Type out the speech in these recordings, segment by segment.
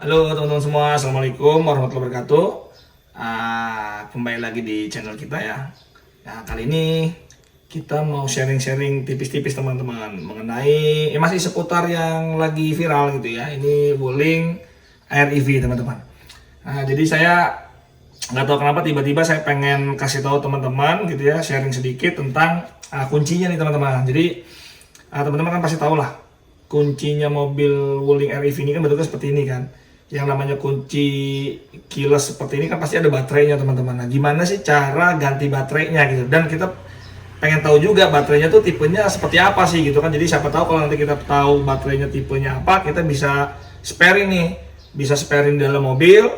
Halo teman-teman semua, Assalamualaikum warahmatullahi wabarakatuh. Kembali lagi di channel kita ya. Nah, kali ini kita mau sharing-sharing tipis-tipis teman-teman mengenai masih seputar yang lagi viral gitu ya. Ini Wuling Air EV teman-teman. Nah, jadi saya nggak tahu kenapa tiba-tiba saya pengen kasih tahu teman-teman gitu ya, sharing sedikit tentang kuncinya nih teman-teman. Jadi teman-teman kan pasti tahu lah kuncinya mobil Wuling Air EV ini kan bentuknya seperti ini kan. Yang namanya kunci keyless seperti ini kan pasti ada baterainya teman-teman. Nah, gimana sih cara ganti baterainya gitu? Dan kita pengen tahu juga baterainya tuh tipenya seperti apa sih gitu kan. Jadi siapa tahu kalau nanti kita tahu baterainya tipenya apa, kita bisa sparing nih. Bisa sparing di dalam mobil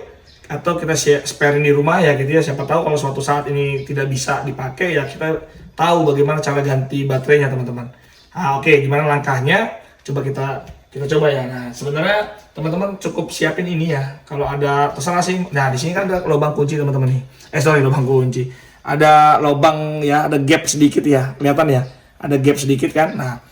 atau kita sparing di rumah ya gitu ya. Siapa tahu kalau suatu saat ini tidak bisa dipakai ya kita tahu bagaimana cara ganti baterainya teman-teman. Oke, gimana langkahnya? Coba kita coba ya. Nah, sebenarnya teman-teman cukup siapin ini ya. Kalau ada terserah sih. Nah, di sini kan ada lubang kunci teman-teman nih. Lubang kunci. Ada lubang ya, ada gap sedikit ya. Kelihatan ya? Ada gap sedikit kan? Nah,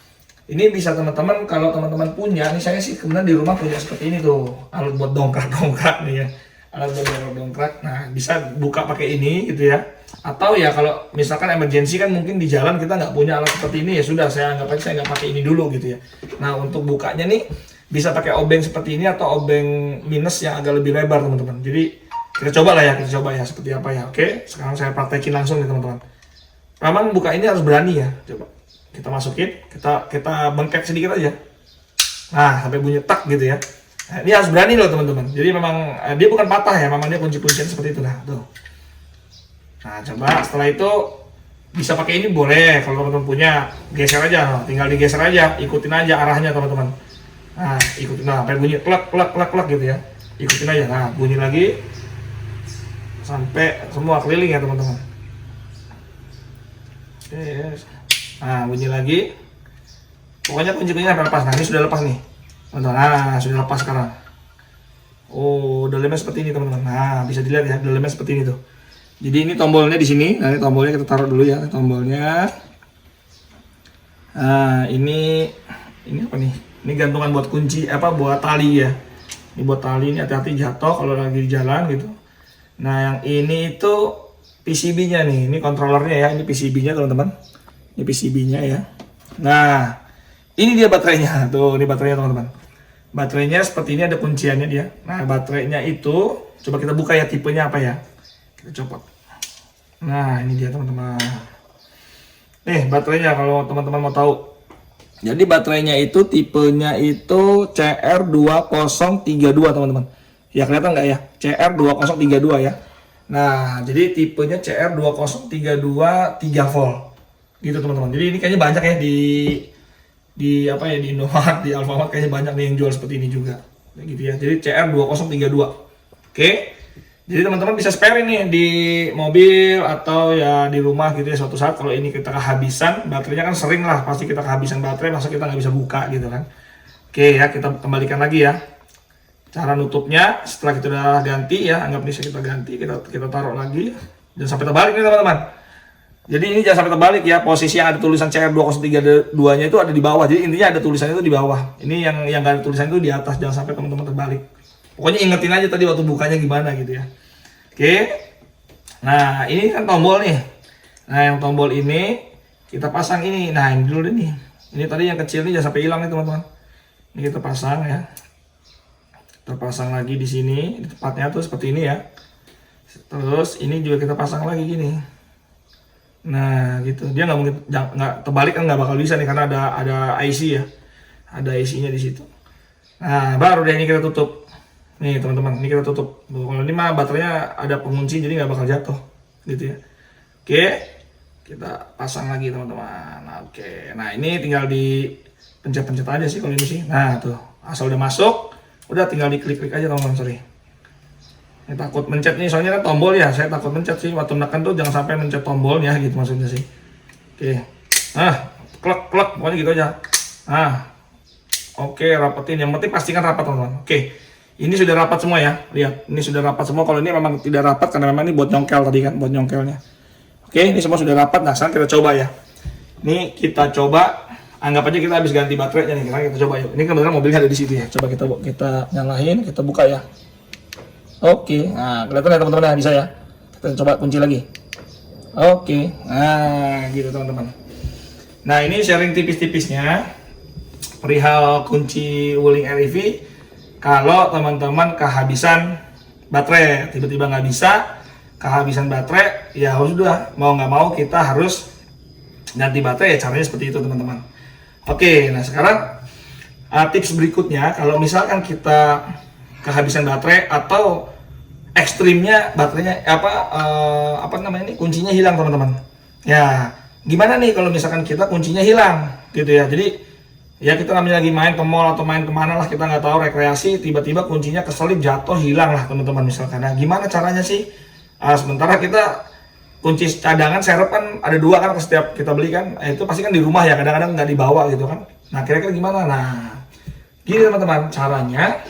ini bisa teman-teman kalau teman-teman punya, ini saya sih kemudian di rumah punya seperti ini tuh. Alat buat dongkrak-dongkrak nih ya. Alat buat dongkrak. Nah, bisa buka pakai ini gitu ya. Atau ya kalau misalkan emergency kan mungkin di jalan kita nggak punya alat seperti ini ya sudah saya anggap aja saya nggak pakai ini dulu gitu ya. Nah, untuk bukanya nih bisa pakai obeng seperti ini atau obeng minus yang agak lebih lebar teman-teman. Jadi kita coba lah ya, kita coba ya seperti apa ya. Oke, sekarang saya praktekin langsung nih teman-teman. Raman buka ini harus berani ya. Coba kita masukin, kita bengkek sedikit aja. Nah, sampai bunyi tak gitu ya. Nah, ini harus berani loh teman-teman. Jadi memang dia bukan patah ya, memang dia kunci-kuncian seperti itu. Nah, tuh. Nah, coba setelah itu bisa pakai ini boleh kalau teman-teman punya, geser aja, tinggal digeser aja, ikutin aja arahnya teman-teman. Nah, ikutin, nah, sampai bunyi klak klak klak klak gitu ya, ikutin aja. Nah, bunyi lagi sampai semua keliling ya teman-teman. Nah, bunyi lagi, pokoknya kunci-kuncinya sampai lepas. Nah, ini sudah lepas nih teman-teman. Nah, sudah lepas sekarang. Oh, dalamnya seperti ini teman-teman. Nah, bisa dilihat ya, dalamnya seperti ini tuh. Jadi ini tombolnya di sini. Nah, ini tombolnya kita taruh dulu ya, tombolnya. Nah, ini apa nih? Ini gantungan buat kunci, buat tali ya. Ini buat tali, ini hati-hati jatuh kalau lagi di jalan gitu. Nah, yang ini itu PCB-nya nih. Ini controllernya ya, ini PCB-nya teman-teman. Ini PCB-nya ya. Nah, ini dia baterainya. Tuh, ini baterainya teman-teman. Baterainya seperti ini, ada kunciannya dia. Nah, baterainya itu coba kita buka ya, tipenya apa ya. Kita copot. Nah, ini dia teman-teman. Nih baterainya kalau teman-teman mau tahu. Jadi baterainya itu tipenya itu CR2032 teman-teman. Ya kelihatan nggak ya? CR2032 ya. Nah, jadi tipenya CR2032 3 volt. Gitu teman-teman. Jadi ini kayaknya banyak ya di Indomaret, di Alfamart kayaknya banyak nih yang jual seperti ini juga. Gitu ya. Jadi CR2032. Oke. Jadi teman-teman bisa spare ini di mobil atau ya di rumah gitu ya suatu saat kalau ini kita kehabisan baterainya kan sering lah pasti kita kehabisan baterai masa kita nggak bisa buka gitu kan. Oke ya kita kembalikan lagi ya cara nutupnya setelah kita udah ganti ya anggap bisa kita ganti kita taruh lagi jangan sampai terbalik nih teman-teman. Jadi ini jangan sampai terbalik ya posisi yang ada tulisan CR2032 nya itu ada di bawah jadi intinya ada tulisannya itu di bawah ini yang nggak ada tulisan itu di atas jangan sampai teman-teman terbalik. Pokoknya ingetin aja tadi waktu bukanya gimana gitu ya. Oke. Nah, ini kan tombol nih. Nah, yang tombol ini kita pasang ini. Nah, ini dulu deh nih. Ini tadi yang kecil nih jangan sampai hilang nih, teman-teman. Ini kita pasang ya. Kita pasang lagi di sini, di tempatnya tuh seperti ini ya. Terus ini juga kita pasang lagi gini. Nah, gitu. Dia nggak mungkin nggak terbalik kan nggak bakal bisa nih karena ada IC ya. Ada IC-nya di situ. Nah, baru deh ini kita tutup. Nih teman-teman, ini kita tutup. Kalau ini mah baterainya ada pengunci jadi nggak bakal jatuh, gitu ya. Oke, kita pasang lagi teman-teman. Nah, oke, nah ini tinggal di pencet-pencet aja sih kalau ini sih. Nah tuh, asal udah masuk, udah tinggal diklik-klik aja teman-teman. Sorry, ini takut mencet nih, soalnya kan tombol ya. Saya takut mencet sih waktu menekan tuh jangan sampai mencet tombolnya gitu maksudnya sih. Oke, nah, klek-klek, pokoknya gitu aja. Nah, oke, rapetin. Yang penting pastikan rapat teman-teman. Oke. Ini sudah rapat semua ya, lihat. Ini sudah rapat semua. Kalau ini memang tidak rapat karena memang ini buat nyongkel tadi kan, buat nyongkelnya. Oke, ini semua sudah rapat. Nah, sekarang kita coba ya. Ini kita coba anggap aja kita habis ganti baterainya nih. Kita coba yuk. Ini kebetulan mobilnya ada di situ ya. Coba kita nyalain, kita buka ya. Oke, nah kelihatan ya teman-teman ya, bisa ya. Kita coba kunci lagi. Oke, nah gitu teman-teman. Nah ini sharing tipis-tipisnya perihal kunci Wuling REV. Kalau teman-teman kehabisan baterai, tiba-tiba nggak bisa, kehabisan baterai, ya sudah mau nggak mau kita harus ganti baterai. Ya, caranya seperti itu teman-teman. Oke, nah sekarang tips berikutnya, kalau misalkan kita kehabisan baterai atau ekstrimnya baterainya apa namanya ini kuncinya hilang teman-teman. Ya gimana nih kalau misalkan kita kuncinya hilang gitu ya. Jadi ya kita namanya lagi main ke mall atau main kemana lah, kita nggak tahu, rekreasi, tiba-tiba kuncinya keselip jatuh hilang lah teman-teman misalkan. Nah gimana caranya sih? Sementara kita kunci cadangan serep kan ada 2 kan setiap kita beli kan, itu pasti kan di rumah ya, kadang-kadang nggak dibawa gitu kan. Nah kira-kira gimana? Nah gini teman-teman caranya,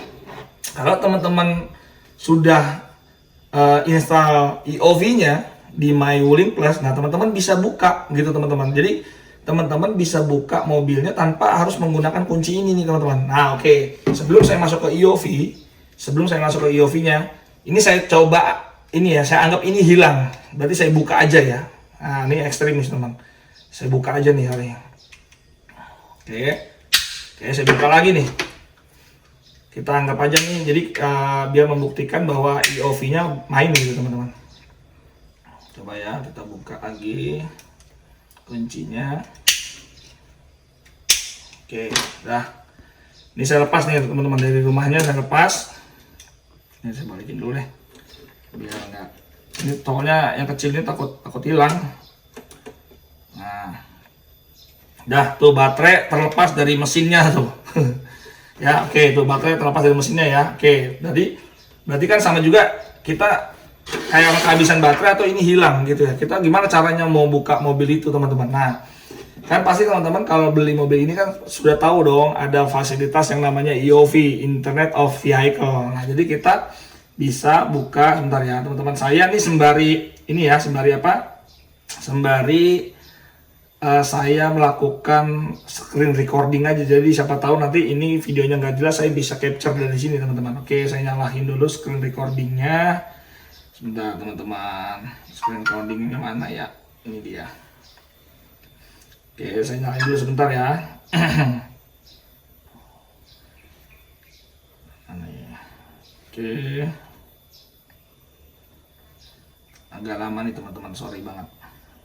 kalau teman-teman sudah install EOV-nya di My Wuling Plus, nah teman-teman bisa buka gitu teman-teman. Jadi teman-teman bisa buka mobilnya tanpa harus menggunakan kunci ini nih teman-teman. Nah oke, sebelum saya masuk ke EOV-nya, ini saya coba ini ya, saya anggap ini hilang. Berarti saya buka aja ya. Nah ini ekstremis teman. Saya buka aja nih hari. Oke, saya buka lagi nih. Kita anggap aja nih, jadi biar membuktikan bahwa EOV-nya main gitu teman-teman. Coba ya, kita buka lagi kuncinya. Oke, dah. Ini saya lepas nih teman-teman, dari rumahnya saya lepas. Ini saya balikin dulu deh, biar enggak. Ini tokonya yang kecil ini takut hilang. Nah, dah tuh baterai terlepas dari mesinnya tuh. Ya oke, tuh baterai terlepas dari mesinnya ya. Oke, berarti kan sama juga kita kayak kehabisan baterai atau ini hilang gitu ya. Kita gimana caranya mau buka mobil itu teman-teman? Nah kan pasti teman-teman kalau beli mobil ini kan sudah tahu dong ada fasilitas yang namanya EOV, Internet of Vehicle. Nah jadi kita bisa buka sebentar ya teman-teman. Saya nih sembari saya melakukan screen recording aja, jadi siapa tahu nanti ini videonya nggak jelas, saya bisa capture dari sini teman-teman. Oke, saya nyalain dulu screen recordingnya sebentar teman-teman. Screen recordingnya mana ya, ini dia. Oke, saya nyalain dulu sebentar ya. Mana ya? Oke, agak lama nih teman-teman, sorry banget.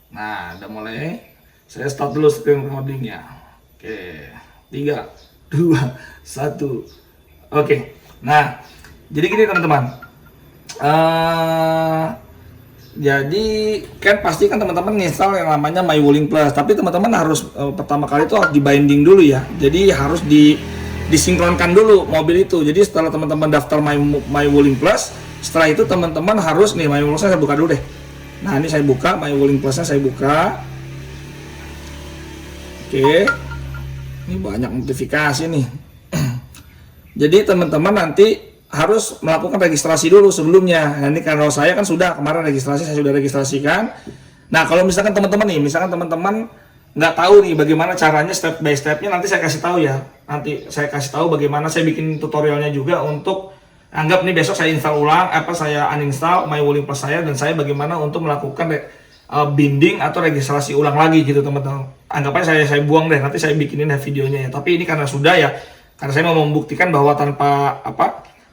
Nah udah mulai. Saya start dulu screen recordingnya. Oke, 3, 2, 1. Oke, nah jadi gini teman-teman. Jadi kan pasti kan teman-teman install yang namanya My Wuling Plus. Tapi teman-teman harus pertama kali itu harus di binding dulu ya. Jadi harus disinkronkan dulu mobil itu. Jadi setelah teman-teman daftar My Wuling Plus, setelah itu teman-teman harus nih My Wuling Plus saya buka dulu deh. Nah ini saya buka My Wuling Plusnya, saya buka. Oke, ini banyak notifikasi nih. Jadi teman-teman nanti harus melakukan registrasi dulu sebelumnya. Nah, ini kalau saya kan sudah kemarin registrasi, saya sudah registrasikan. Nah kalau misalkan teman-teman nggak tahu nih bagaimana caranya step by stepnya, nanti saya kasih tahu ya. Nanti saya kasih tahu bagaimana, saya bikin tutorialnya juga untuk anggap nih besok saya install ulang, saya uninstall My Wuling Plus saya, dan saya bagaimana untuk melakukan binding atau registrasi ulang lagi gitu teman-teman. Anggap aja saya buang deh, nanti saya bikinin videonya ya. Tapi ini karena sudah ya, karena saya mau membuktikan bahwa tanpa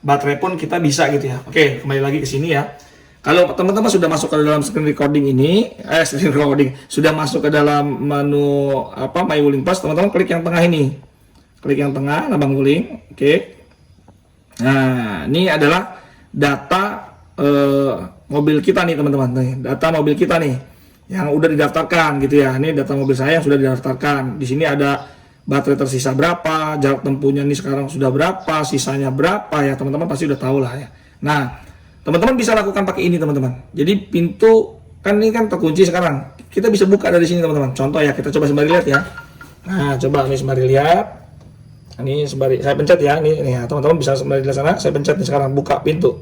baterai pun kita bisa gitu ya. Oke, kembali lagi ke sini ya. Kalau teman-teman sudah masuk ke dalam screen recording ini, sudah masuk ke dalam menu My Wuling Plus, teman-teman klik yang tengah ini. Klik yang tengah, Abang Wuling. Oke. Nah, ini adalah data mobil kita nih teman-teman. Data mobil kita nih yang udah didaftarkan gitu ya. Ini data mobil saya yang sudah didaftarkan. Di sini ada baterai tersisa berapa, jarak tempuhnya nih sekarang sudah berapa, sisanya berapa ya, teman-teman pasti udah tahu lah ya. Nah, teman-teman bisa lakukan pakai ini teman-teman. Jadi pintu kan ini kan terkunci sekarang. Kita bisa buka dari sini teman-teman. Contoh ya, kita coba sembari lihat ya. Nah, coba nih sembari lihat. Ini sembari saya pencet ya, nih ya, teman-teman bisa sembari lihat sana. Saya pencet nih sekarang, buka pintu.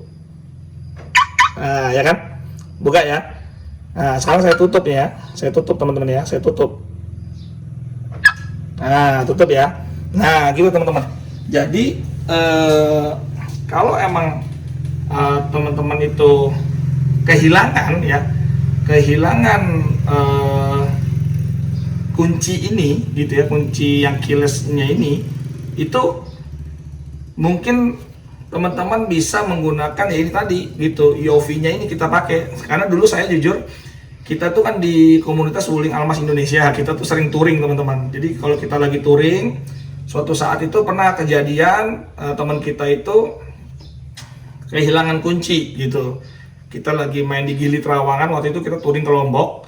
Nah, ya kan? Buka ya. Nah, sekarang saya tutup ya. Saya tutup teman-teman ya. Saya tutup. Nah, tutup ya. Nah, gitu teman-teman. Jadi kalau emang teman-teman itu kehilangan ya, kehilangan kunci ini gitu ya, kunci yang keyless-nya ini, itu mungkin teman-teman bisa menggunakan ya ini tadi gitu, IOV-nya ini kita pakai. Karena dulu saya jujur, kita tuh kan di komunitas Wuling Almas Indonesia, kita tuh sering touring teman-teman. Jadi kalau kita lagi touring, suatu saat itu pernah kejadian teman kita itu kehilangan kunci gitu. Kita lagi main di Gili Trawangan, waktu itu kita touring ke Lombok,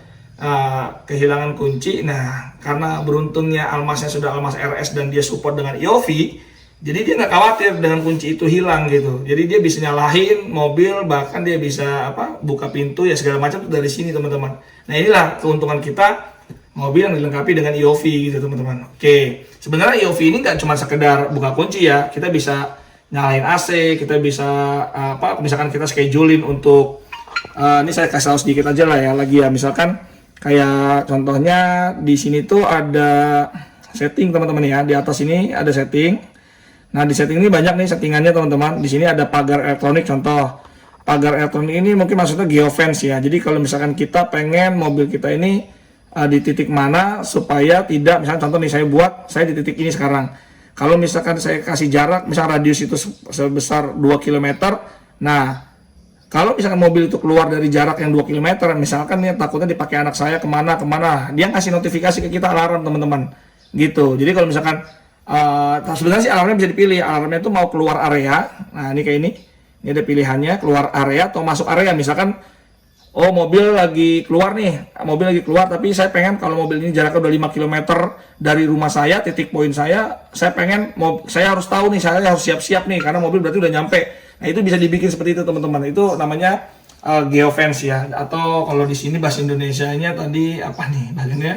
kehilangan kunci. Nah, karena beruntungnya Almasnya sudah Almas RS dan dia support dengan IOV, jadi dia nggak khawatir dengan kunci itu hilang gitu. Jadi dia bisa nyalahin mobil, bahkan dia bisa buka pintu ya segala macam dari sini teman-teman. Nah inilah keuntungan kita, mobil yang dilengkapi dengan IOV gitu teman-teman. Oke, sebenarnya IOV ini nggak cuma sekedar buka kunci ya, kita bisa nyalain AC, kita bisa misalkan kita schedulein untuk ini saya kasih tahu sedikit aja lah ya lagi ya, misalkan kayak contohnya di sini tuh ada setting teman-teman ya, di atas ini ada setting. Nah di setting ini banyak nih settingannya teman-teman. Di sini ada pagar elektronik, contoh pagar elektronik ini mungkin maksudnya geofence ya. Jadi kalau misalkan kita pengen mobil kita ini di titik mana supaya tidak, misalkan contoh nih saya di titik ini sekarang. Kalau misalkan saya kasih jarak, misal radius itu sebesar 2 km. Nah kalau misalkan mobil itu keluar dari jarak yang 2 km, misalkan nih takutnya dipakai anak saya kemana, dia ngasih notifikasi ke kita, alarm teman-teman gitu. Jadi kalau misalkan sebenarnya sih alarmnya bisa dipilih, alarmnya itu mau keluar area. Nah ini kayak ini ada pilihannya, keluar area atau masuk area. Misalkan mobil lagi keluar tapi saya pengen kalau mobil ini jaraknya udah 5 km dari rumah saya, titik poin saya pengen saya harus tahu nih, saya harus siap-siap nih karena mobil berarti udah nyampe. Nah itu bisa dibikin seperti itu teman-teman. Itu namanya geofence ya, atau kalau di sini bahasa Indonesianya tadi apa nih bagiannya,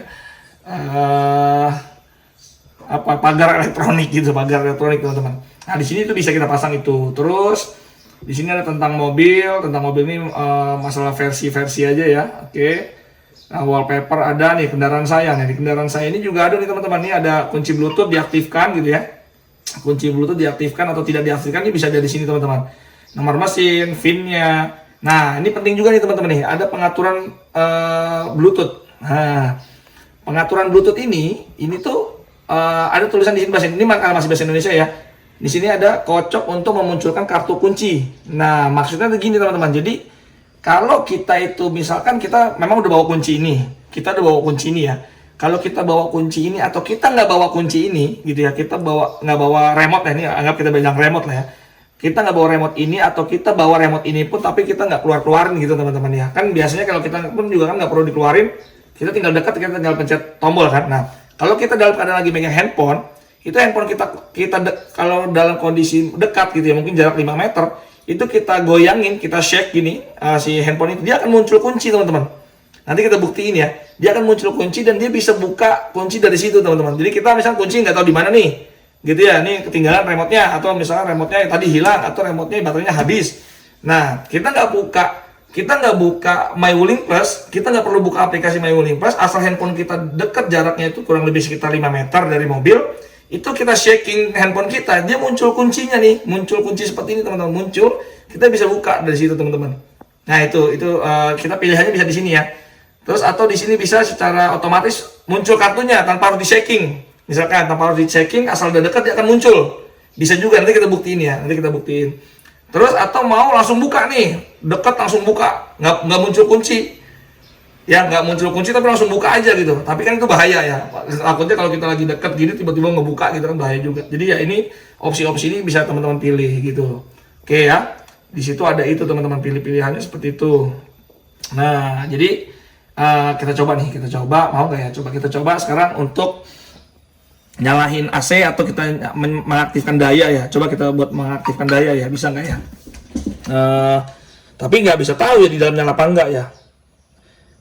pagar elektronik gitu, pagar elektronik teman-teman. Nah di sini itu bisa kita pasang itu. Terus di sini ada tentang mobil ini masalah versi aja ya. Oke. Nah wallpaper ada nih kendaraan saya. Nah di kendaraan saya ini juga ada nih teman-teman. Ini ada kunci Bluetooth diaktifkan gitu ya. Kunci Bluetooth diaktifkan atau tidak diaktifkan ini bisa ada di sini teman-teman. Nomor mesin, VIN-nya. Nah ini penting juga nih teman-teman nih. Ada pengaturan Bluetooth. Nah pengaturan Bluetooth ini tuh ada tulisan di sini ini masih bahasa Indonesia ya. Di sini ada kocok untuk memunculkan kartu kunci. Nah, maksudnya begini teman-teman. Jadi kalau kita itu misalkan kita memang udah bawa kunci ini, ya. Kalau kita bawa kunci ini atau kita nggak bawa kunci ini, gitu ya. Kita nggak bawa remote ya. Ini anggap kita bilang remote lah ya. Kita nggak bawa remote ini atau kita bawa remote ini pun tapi kita nggak keluarin gitu teman-teman ya. Kan biasanya kalau kita pun juga kan nggak perlu dikeluarin. Kita tinggal dekat, kita tinggal pencet tombol kan. Nah kalau kita dalam keadaan lagi megang handphone, itu handphone kalau dalam kondisi dekat gitu ya, mungkin jarak 5 meter, itu kita goyangin, kita shake gini, si handphone itu, dia akan muncul kunci teman-teman. Nanti kita buktiin ya, dia akan muncul kunci dan dia bisa buka kunci dari situ teman-teman. Jadi kita misalnya kunci nggak tahu di mana nih, gitu ya, nih ketinggalan remote-nya, atau misalnya remote-nya tadi hilang, atau remote-nya baterainya habis. Nah, kita nggak buka My Wuling Plus, kita nggak perlu buka aplikasi My Wuling Plus, asal handphone kita dekat jaraknya itu kurang lebih sekitar 5 meter dari mobil, itu kita shaking handphone kita, dia muncul kuncinya nih, muncul kunci seperti ini teman-teman, muncul, kita bisa buka dari situ teman-teman. Nah itu kita pilihannya bisa di sini ya. Terus atau di sini bisa secara otomatis muncul kartunya tanpa harus di shaking, misalkan tanpa harus di shaking, asal udah dekat dia akan muncul, bisa juga, nanti kita buktiin ya, Terus atau mau langsung buka nih, deket langsung buka, nggak muncul kunci, ya nggak muncul kunci tapi langsung buka aja gitu. Tapi kan itu bahaya ya. Takutnya kalau kita lagi deket gini tiba-tiba ngebuka gitu kan bahaya juga. Jadi ya ini opsi-opsi ini bisa teman-teman pilih gitu. Oke ya, di situ ada itu teman-teman, pilih-pilihannya seperti itu. Nah jadi kita coba mau nggak ya? Coba kita coba sekarang untuk nyalahin AC atau kita mengaktifkan daya ya. Coba kita buat mengaktifkan daya ya, bisa nggak ya? Tapi nggak bisa tahu ya di dalamnya apa enggak ya.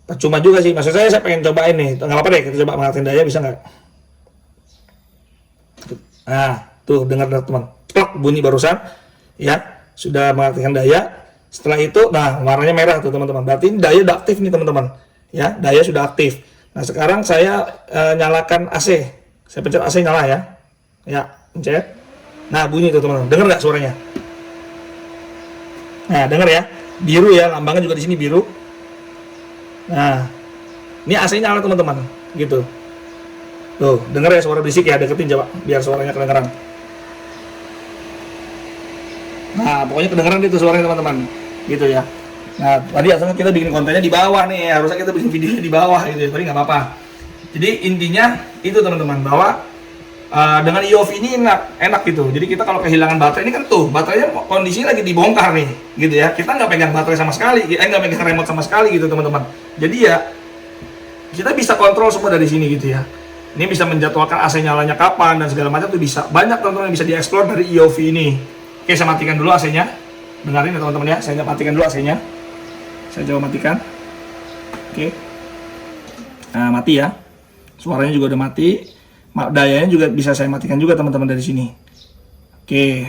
Percuma juga sih, maksud saya pengen cobain nih. Nggak apa-apa deh, kita coba mengaktifkan daya, bisa nggak? Nah, tuh dengar teman, plak bunyi barusan, ya sudah mengaktifkan daya. Setelah itu, nah warnanya merah tuh teman-teman. Berarti daya udah aktif nih teman-teman. Ya, daya sudah aktif. Nah sekarang saya nyalakan AC. Saya pencet AC nyala ya. Ya, pencet. Nah, bunyi itu teman-teman. Dengar nggak suaranya? Nah, dengar ya. Biru ya, lambangnya juga di sini biru. Nah, ini AC nyala teman-teman. Gitu. Tuh, dengar ya suara berisik ya. Deketin coba biar suaranya kedengeran. Nah, pokoknya kedengeran itu suaranya teman-teman. Gitu ya. Nah, tadi asalnya kita bikin kontennya di bawah nih. Harusnya kita bikin videonya di bawah gitu ya. Tapi nggak apa-apa. Jadi intinya itu teman-teman, bahwa dengan EOV ini enak gitu. Jadi kita kalau kehilangan baterai, ini kan tuh baterainya kondisinya lagi dibongkar nih, gitu ya. Kita nggak pegang baterai sama sekali, nggak pegang remote sama sekali gitu teman-teman. Jadi ya kita bisa kontrol semua dari sini gitu ya. Ini bisa menjadwalkan AC nyalanya kapan dan segala macam tuh bisa. Banyak teman-teman yang bisa dieksplor dari EOV ini. Oke, saya matikan dulu AC-nya. Dengarin ya teman-teman ya, saya matikan dulu AC-nya. Saya coba matikan. Oke. Nah, mati ya. Suaranya juga udah mati. Dayanya juga bisa saya matikan juga teman-teman dari sini. Oke.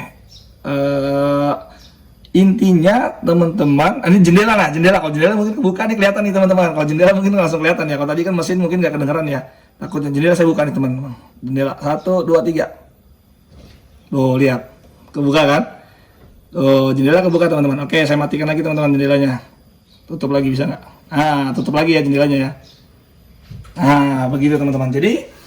Intinya teman-teman, ini jendela lah, jendela. Kalau jendela mungkin kebuka nih, kelihatan nih teman-teman. Kalau jendela mungkin langsung kelihatan ya. Kalau tadi kan mesin mungkin nggak kedengeran ya. Takutnya jendela saya buka nih teman-teman. Jendela 1, 2, 3. Tuh lihat, kebuka kan? Tuh jendela kebuka teman-teman. Oke, saya matikan lagi teman-teman jendelanya. Tutup lagi bisa nggak? Ah, tutup lagi ya jendelanya ya. Nah, begitu teman-teman. Jadi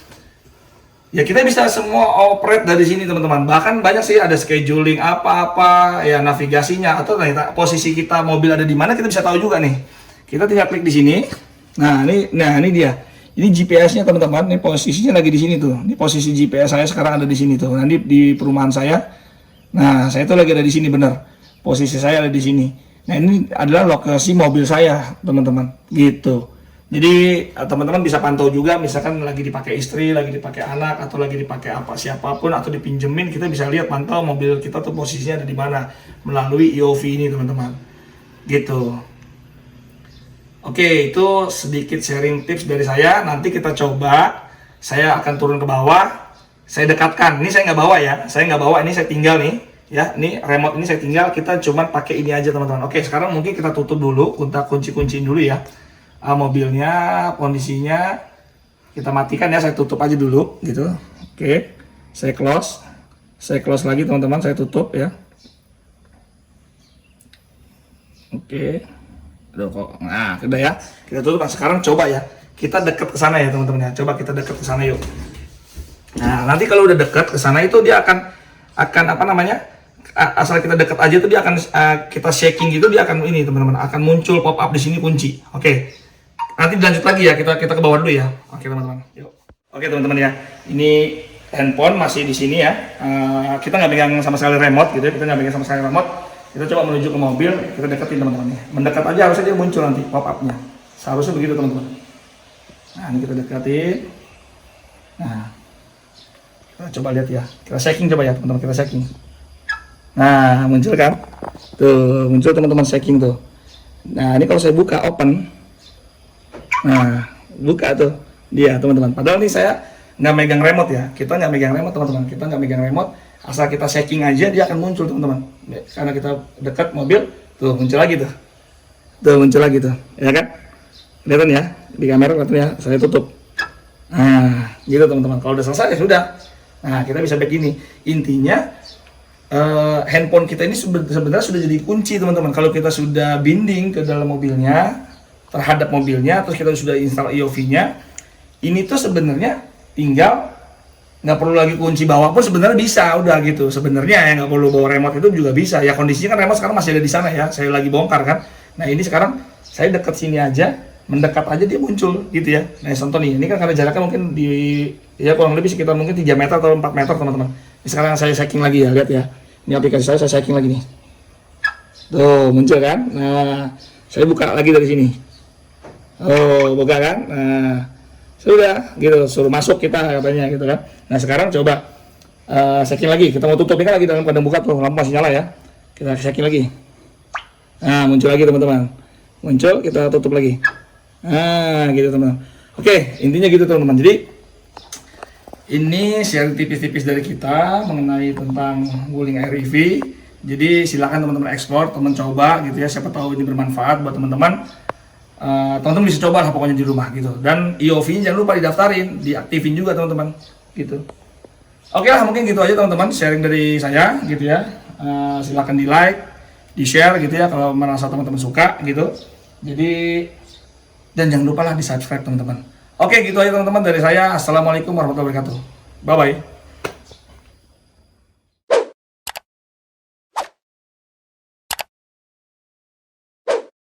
ya kita bisa semua operate dari sini teman-teman. Bahkan banyak sih ada scheduling apa-apa, ya navigasinya atau posisi kita mobil ada di mana kita bisa tahu juga nih. Kita tinggal klik di sini. Nah, ini dia. Ini GPS-nya teman-teman. Ini posisinya lagi di sini tuh. Ini posisi GPS saya sekarang ada di sini tuh. Nanti di perumahan saya. Nah, saya tuh lagi ada di sini benar. Posisi saya ada di sini. Nah, ini adalah lokasi mobil saya, teman-teman. Gitu. Jadi teman-teman bisa pantau juga, misalkan lagi dipakai istri, lagi dipakai anak, atau lagi dipakai apa siapapun, atau dipinjemin, kita bisa lihat pantau mobil kita tuh posisinya ada di mana melalui EOV ini teman-teman. Gitu. Oke, itu sedikit sharing tips dari saya. Nanti kita coba. Saya akan turun ke bawah. Saya dekatkan. Ini saya nggak bawa ya. Saya nggak bawa. Ini saya tinggal nih. Ya, ini remote ini saya tinggal. Kita cuma pakai ini aja teman-teman. Oke, sekarang mungkin kita tutup dulu. Kita kunci-kunciin dulu ya. Mobilnya, kondisinya kita matikan ya, saya tutup aja dulu gitu. Oke, saya close lagi teman-teman, saya tutup ya. Oke, nah udah ya, kita tutup. Nah, sekarang coba ya, kita dekat ke sana ya teman-teman ya. Coba kita dekat ke sana yuk. Nah, nanti kalau udah dekat ke sana itu dia akan apa namanya? Asal kita dekat aja tuh dia akan kita shaking gitu, dia akan ini teman-teman, akan muncul pop up di sini kunci. Oke. Nanti dilanjut lagi ya, kita ke bawah dulu ya. Oke teman-teman. Yuk. Oke teman-teman ya. Ini handphone masih di sini ya. Kita nggak pegang sama sekali remote gitu ya. Kita nggak pegang sama sekali remote. Kita coba menuju ke mobil. Kita deketin teman-teman ya. Mendekat aja harusnya dia muncul nanti pop up-nya. Seharusnya begitu teman-teman. Nah ini kita deketin. Nah kita coba lihat ya. Kita shaking coba ya teman-teman. Kita shaking. Nah muncul kan? Tuh muncul teman-teman shaking tuh. Nah ini kalau saya buka open. Nah, buka tuh dia teman-teman. Padahal nih saya nggak megang remote ya. Kita nggak megang remote teman-teman. Kita nggak megang remote. Asal kita shaking aja dia akan muncul teman-teman. Karena kita dekat mobil, tuh muncul lagi tuh. Tuh muncul lagi tuh, ya kan? Kelihatan ya di kamera kelihatan ya. Saya tutup. Nah, gitu teman-teman. Kalau udah selesai ya sudah. Nah, kita bisa back ini. Intinya handphone kita ini sebenarnya sudah jadi kunci teman-teman. Kalau kita sudah binding ke dalam mobilnya, terhadap mobilnya, terus kita sudah install EOV-nya, ini tuh sebenarnya tinggal nggak perlu lagi kunci bawah pun sebenarnya bisa, udah gitu. Sebenarnya ya nggak perlu bawa remote itu juga bisa. Ya kondisinya kan remote sekarang masih ada di sana ya, saya lagi bongkar kan. Nah ini sekarang saya dekat sini aja, mendekat aja dia muncul gitu ya. Nah contoh nih, ini kan karena jaraknya mungkin ya kurang lebih sekitar mungkin 3 meter atau 4 meter teman-teman. Ini sekarang saya shaking lagi ya, lihat ya. Ini aplikasi saya shaking lagi nih. Tuh muncul kan. Nah saya buka lagi dari sini. Oh, buka kan? Nah, sudah gitu, suruh masuk kita katanya gitu kan. Nah, sekarang coba shaking lagi. Kita mau tutup ini kan lagi dalam keadaan buka tuh, lampu masih nyala ya. Kita shaking lagi. Nah, muncul lagi teman-teman. Muncul, kita tutup lagi. Nah, gitu teman-teman. Oke, intinya gitu teman-teman. Jadi ini sharing tipis-tipis dari kita mengenai tentang Wuling Air EV. Jadi silakan teman-teman explore, teman coba gitu ya. Siapa tahu ini bermanfaat buat teman-teman. Teman-teman bisa coba lah pokoknya di rumah gitu. Dan EOV-nya jangan lupa didaftarin, diaktifin juga teman-teman. gitu. Oke lah, mungkin gitu aja teman-teman sharing dari saya gitu ya. Silahkan di like, di share gitu ya kalau merasa teman-teman suka gitu. Jadi dan jangan lupa lah di subscribe teman-teman. Oke, gitu aja teman-teman dari saya. Assalamualaikum warahmatullahi wabarakatuh. Bye bye.